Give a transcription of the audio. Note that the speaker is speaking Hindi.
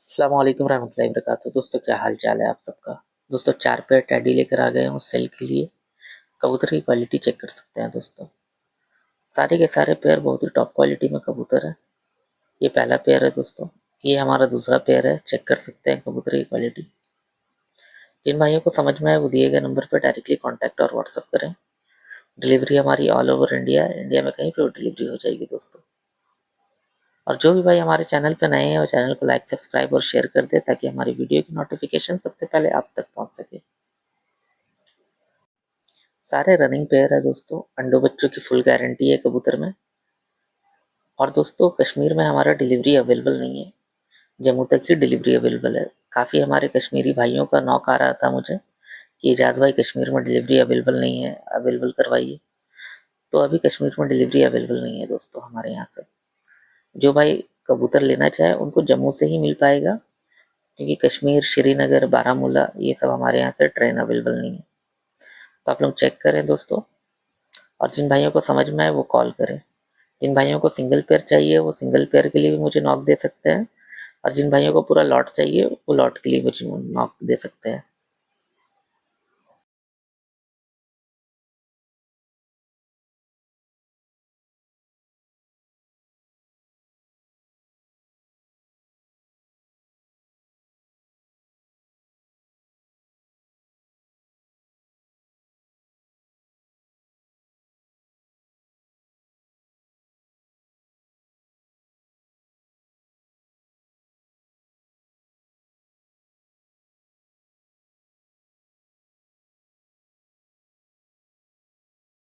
अस्सलाम वालेकुम रहमतुल्लाहि वबरकातुहू। दोस्तों क्या हाल चाल है आप सबका। दोस्तों 4 पेयर टेडी लेकर आ गए हूँ सेल के लिए। कबूतर की क्वालिटी चेक कर सकते हैं दोस्तों। सारे के सारे पेयर बहुत ही टॉप क्वालिटी में कबूतर है। ये पहला पेयर है दोस्तों। ये हमारा दूसरा पेयर है, चेक कर सकते हैं कबूतर की क्वालिटी। जिन भाइयों को समझ में आए वो दिए गए नंबर पर डायरेक्टली कॉन्टैक्ट और व्हाट्सअप करें। डिलीवरी हमारी ऑल ओवर इंडिया है, इंडिया में कहीं पर डिलीवरी हो जाएगी दोस्तों। और जो भी भाई हमारे चैनल पर नए हैं वो चैनल को लाइक, सब्सक्राइब और शेयर कर दे ताकि हमारी वीडियो की नोटिफिकेशन सबसे पहले आप तक पहुंच सके। सारे रनिंग पेयर है दोस्तों। अंडों बच्चों की फुल गारंटी है कबूतर में। और दोस्तों कश्मीर में हमारा डिलीवरी अवेलेबल नहीं है, जम्मू तक ही डिलीवरी अवेलेबल है। काफ़ी हमारे कश्मीरी भाइयों का नॉक आ रहा था मुझे कि एजाज भाई कश्मीर में डिलीवरी अवेलेबल नहीं है, अवेलेबल करवाइए। तो अभी कश्मीर में डिलीवरी अवेलेबल नहीं है दोस्तों हमारे यहाँ से। जो भाई कबूतर लेना चाहे उनको जम्मू से ही मिल पाएगा, क्योंकि कश्मीर, श्रीनगर, बारामूला ये सब हमारे यहाँ से ट्रेन अवेलेबल नहीं है। तो आप लोग चेक करें दोस्तों। और जिन भाइयों को समझ में आए वो कॉल करें। जिन भाइयों को सिंगल पेयर चाहिए वो सिंगल पेयर के लिए भी मुझे नॉक दे सकते हैं, और जिन भाइयों को पूरा लॉट चाहिए वो लॉट के लिए मुझे नॉक दे सकते हैं।